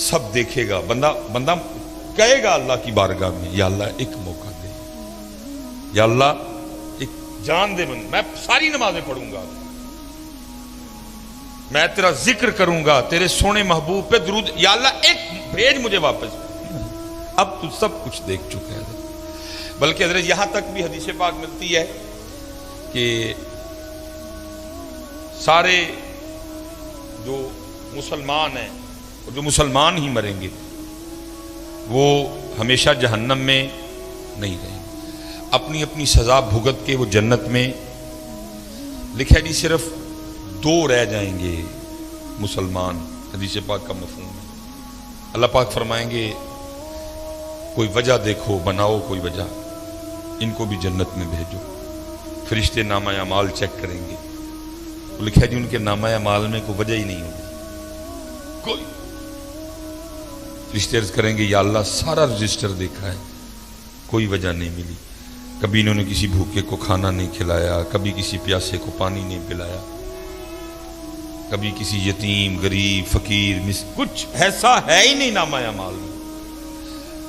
सब देखेगा। बंदा कहेगा अल्लाह की बारगाह में, या अल्लाह एक मौका दे, या अल्लाह एक जान दे, मैं सारी नमाजें पढ़ूंगा, मैं तेरा जिक्र करूंगा, तेरे सोने महबूब पे दुरूद, या अल्लाह एक भेज मुझे वापस। अब तू सब कुछ देख चुका है। बल्कि हजरत यहां तक भी हदीस पाक मिलती है कि सारे जो मुसलमान हैं और जो मुसलमान ही मरेंगे वो हमेशा जहन्नम में नहीं रहेंगे, अपनी अपनी सजा भुगत के वो जन्नत में। लिखा जी सिर्फ 2 रह जाएंगे मुसलमान। हदीस पाक का मफहूम है। अल्लाह पाक फरमाएंगे कोई वजह देखो, बनाओ कोई वजह, इनको भी जन्नत में भेजो। फरिश्ते नामा अमाल चेक करेंगे, तो लिखा जी उनके नामा अमाल में कोई वजह ही नहीं होगी कोई। फरिश्ते अर्ज करेंगे या अल्लाह सारा रजिस्टर देखा है, कोई वजह नहीं मिली। कभी इन्होंने किसी भूखे को खाना नहीं खिलाया, कभी किसी प्यासे को पानी नहीं पिलाया, कभी किसी यतीम गरीब फकीर कुछ ऐसा है ही नहीं नामा अमाल में।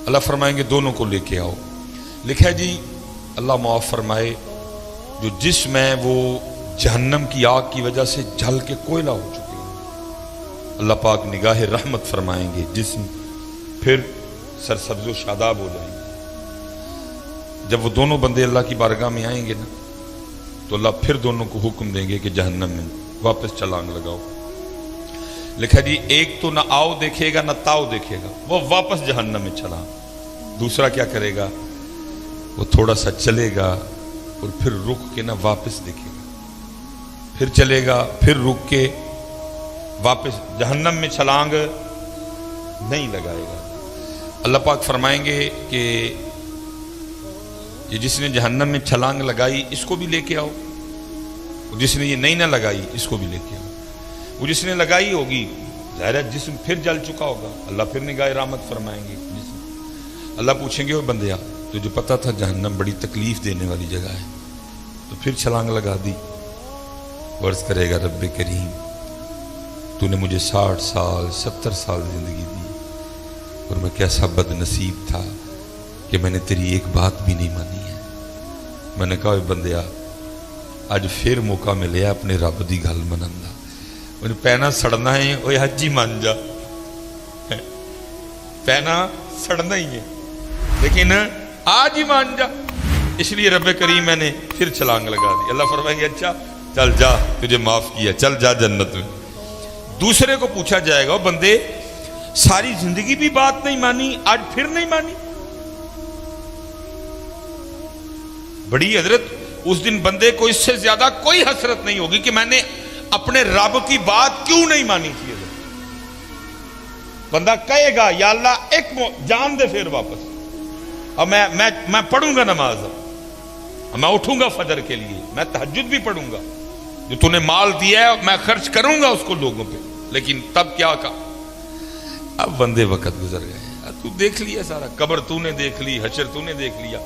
अल्लाह फरमाएंगे दोनों को लेके आओ। लिखा है जी अल्लाह माफ फरमाए जो जिस्म है वो जहन्नम की आग की वजह से जल के कोयला हो चुके हैं। अल्लाह पाक निगाह रहमत फरमाएंगे, जिस्म फिर सरसब्ज़ो शादाब हो जाएंगे। जब वो दोनों बंदे अल्लाह की बारगाह में आएंगे ना, तो अल्लाह फिर दोनों को हुक्म देंगे कि जहन्नम में वापस छलांग लगाओ। लिखा जी एक तो ना आओ देखेगा ना ताओ देखेगा, वो वापस जहन्नम में चला। दूसरा क्या करेगा, वो थोड़ा सा चलेगा और फिर रुक के ना वापस देखेगा, फिर चलेगा, फिर रुक के वापस जहन्नम में छलांग नहीं लगाएगा। अल्लाह पाक फरमाएंगे कि ये जिसने जहन्नम में छलांग लगाई इसको भी लेके आओ, जिसने ये नहीं ना लगाई इसको भी लेके आओ। वो जिसने लगाई होगी ज़ाहिर है जिस्म फिर जल चुका होगा, अल्लाह फिर निगाह रहमत फरमाएंगे। अल्लाह पूछेंगे वो बंदिया तुझे पता था जहन्नम बड़ी तकलीफ देने वाली जगह है, तो फिर छलांग लगा दी। वर्ष करेगा रब्बे करीम तूने मुझे 60 साल 70 साल जिंदगी दी और मैं कैसा बदनसीब था कि मैंने तेरी एक बात भी नहीं मानी है। मैंने कहा बंदिया अज फिर मौका मिले अपने रब की गल मनन दा, मैंने पैना सड़ना है वो अज ही मान जा, पैना सड़ना ही है लेकिन आज ही मान जा। इसलिए रब्बे करीम मैंने फिर छलांग लगा दी। अल्लाह फरमाएंगे अच्छा चल जा तुझे माफ किया, चल जा जन्नत में। दूसरे को पूछा जाएगा बंदे सारी जिंदगी भी बात नहीं मानी, आज फिर नहीं मानी। बड़ी हजरत उस दिन बंदे को इससे ज्यादा कोई हसरत नहीं होगी कि मैंने अपने रब की बात क्यों नहीं मानी थी। बंदा कहेगा या अल्लाह एक जान दे फिर वापस, अब मैं पढ़ूंगा नमाज, मैं उठूंगा फजर के लिए, मैं तहज्जुद भी पढ़ूंगा, जो तूने माल दिया है मैं खर्च करूंगा उसको लोगों पे। लेकिन तब क्या कहा, अब बंदे वक्त गुजर गए, तू देख लिया सारा, कब्र तूने देख ली, हशर तूने देख लिया,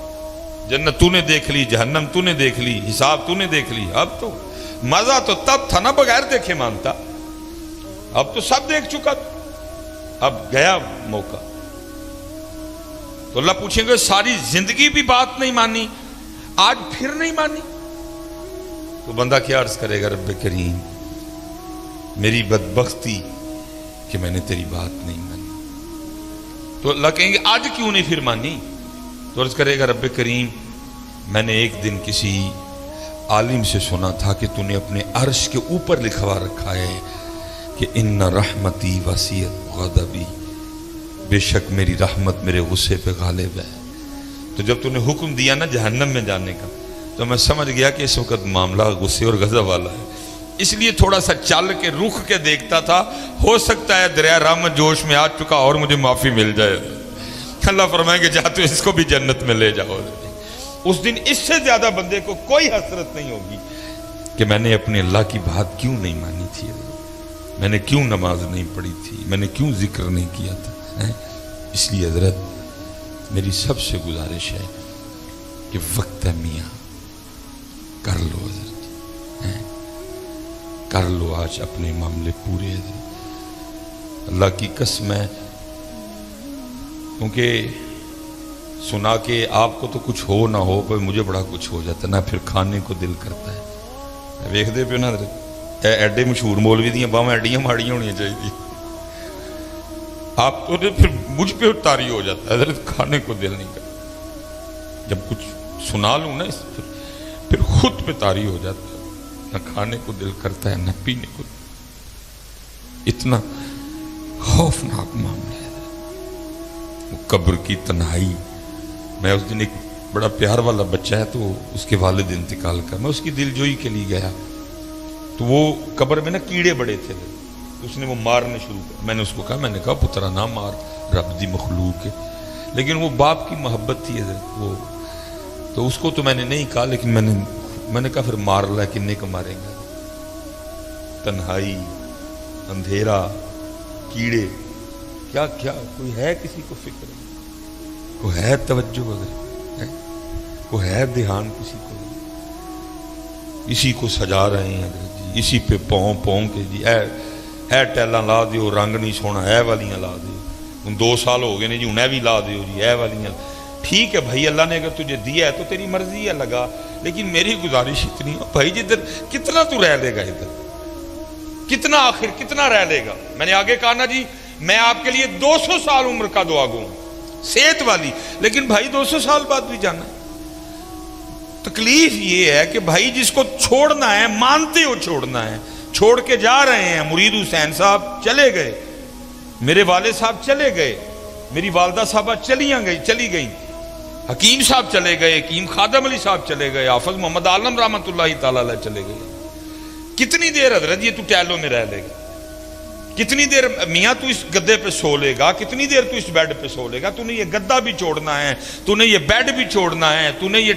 जन्नत तूने देख ली, जहन्नम तूने देख ली, हिसाब तूने देख ली। अब तो मजा तो तब था ना बगैर देखे मानता, अब तो सब देख चुका, अब गया मौका। तो अल्लाह पूछेंगे सारी जिंदगी भी बात नहीं मानी, आज फिर नहीं मानी। तो बंदा क्या अर्ज करेगा, रब्बे करीम मेरी बदबख्ती कि मैंने तेरी बात नहीं मानी। तो अल्लाह कहेंगे आज क्यों नहीं फिर मानी। तो अर्ज करेगा रब्बे करीम मैंने एक दिन किसी आलिम से सुना था कि तूने अपने अर्श के ऊपर लिखवा रखा है कि इन्ना रहमती वसीयत गज़बी, बेशक मेरी रहमत मेरे गुस्से पे गालिब है। तो जब तूने हुक्म दिया ना जहन्नम में जाने का, तो मैं समझ गया कि इस वक्त मामला गुस्से और गज़ब वाला है, इसलिए थोड़ा सा चल के रुक के देखता था, हो सकता है दरिया रहमत जोश में आ चुका और मुझे माफी मिल जाए। अल्लाह फरमाएंगे जा तो इसको भी जन्नत में ले जाओ। उस दिन इससे ज्यादा बंदे को कोई हसरत नहीं होगी कि मैंने अपने अल्लाह की बात क्यों नहीं मानी थी, मैंने क्यों नमाज नहीं पढ़ी थी, मैंने क्यों जिक्र नहीं किया था। इसलिए हजरत मेरी सबसे गुजारिश है कि वक्त है मियाँ कर लो हजरत, कर लो आज अपने मामले पूरे। अल्लाह की कसम है کیونکہ سنا کہ آپ کو تو کچھ ہو نہ ہو پر مجھے بڑا کچھ ہو جاتا ہے نا، پھر کھانے کو دل کرتا ہے۔ ویکھدے پیو نا ایڈے مشہور مولوی دیاں باواں ایڈیاں ماڑیاں ہونی چاہیے، آپ تو پھر مجھ پہ طاری ہو جاتا ہے، حضرت کھانے کو دل نہیں کرتا۔ جب کچھ سنا لوں نا پھر خود پہ طاری ہو جاتا ہے، نہ کھانے کو دل کرتا ہے نہ پینے کو۔ اتنا خوفناک معاملہ ہے وہ قبر کی تنہائی۔ میں اس دن ایک بڑا پیار والا بچہ ہے تو اس کے والد انتقال کر، میں اس کی دل جوئی کے لیے گیا تو وہ قبر میں نا کیڑے بڑے تھے، اس نے وہ مارنے شروع کر۔ میں نے اس کو کہا، میں نے کہا پترا نہ مار، رب دی مخلوق ہے، لیکن وہ باپ کی محبت تھی حضرت وہ، تو اس کو تو میں نے نہیں کہا، لیکن میں نے کہا پھر مار لے، کنے کو ماریں گا؟ تنہائی، اندھیرا، کیڑے، کیا کیا کوئی ہے کسی کو فکر؟ کوئی ہے توجہ وغیرہ؟ کوئی ہے دھیان کسی کو؟ اسی کو سجا رہے ہیں حضرت جی، اسی پہ پاؤں کے جی اے ٹیلاں لا دیو، رنگ نہیں سونا، اے والیاں لا دیو، ان 2 سال ہو گئے نے جی، انہیں بھی لا دیو جی، اے والیاں۔ ٹھیک ہے بھائی، اللہ نے اگر تجھے دیا ہے تو تیری مرضی ہے، لگا، لیکن میری گزارش اتنی ہے بھائی جدھر کتنا تو رہ لے گا، ادھر کتنا، آخر کتنا رہ لے گا؟ میں نے آگے کہا نا جی، میں آپ کے لیے 200 سال عمر کا دعا گو صحت والی، لیکن بھائی 200 سال بعد بھی جانا ہے۔ تکلیف یہ ہے کہ بھائی جس کو چھوڑنا ہے، مانتے ہو چھوڑنا ہے، چھوڑ کے جا رہے ہیں۔ مرید حسین صاحب چلے گئے، میرے والد صاحب چلے گئے، میری والدہ صاحبہ چلی گئیں، حکیم صاحب چلے گئے، حکیم خادم علی صاحب چلے گئے، حافظ محمد عالم رحمۃ اللہ تعالی علیہ چلے گئے۔ کتنی دیر حضرت یہ تو ٹیلوں میں رہ لے گا؟ کتنی دیر میاں تو اس گدے پہ سو لے گا؟ کتنی دیر تو اس بیڈ پہ سو لے گا؟ تو نے یہ گدا بھی چھوڑنا ہے، تو نے یہ بیڈ بھی چھوڑنا ہے، تو نے یہ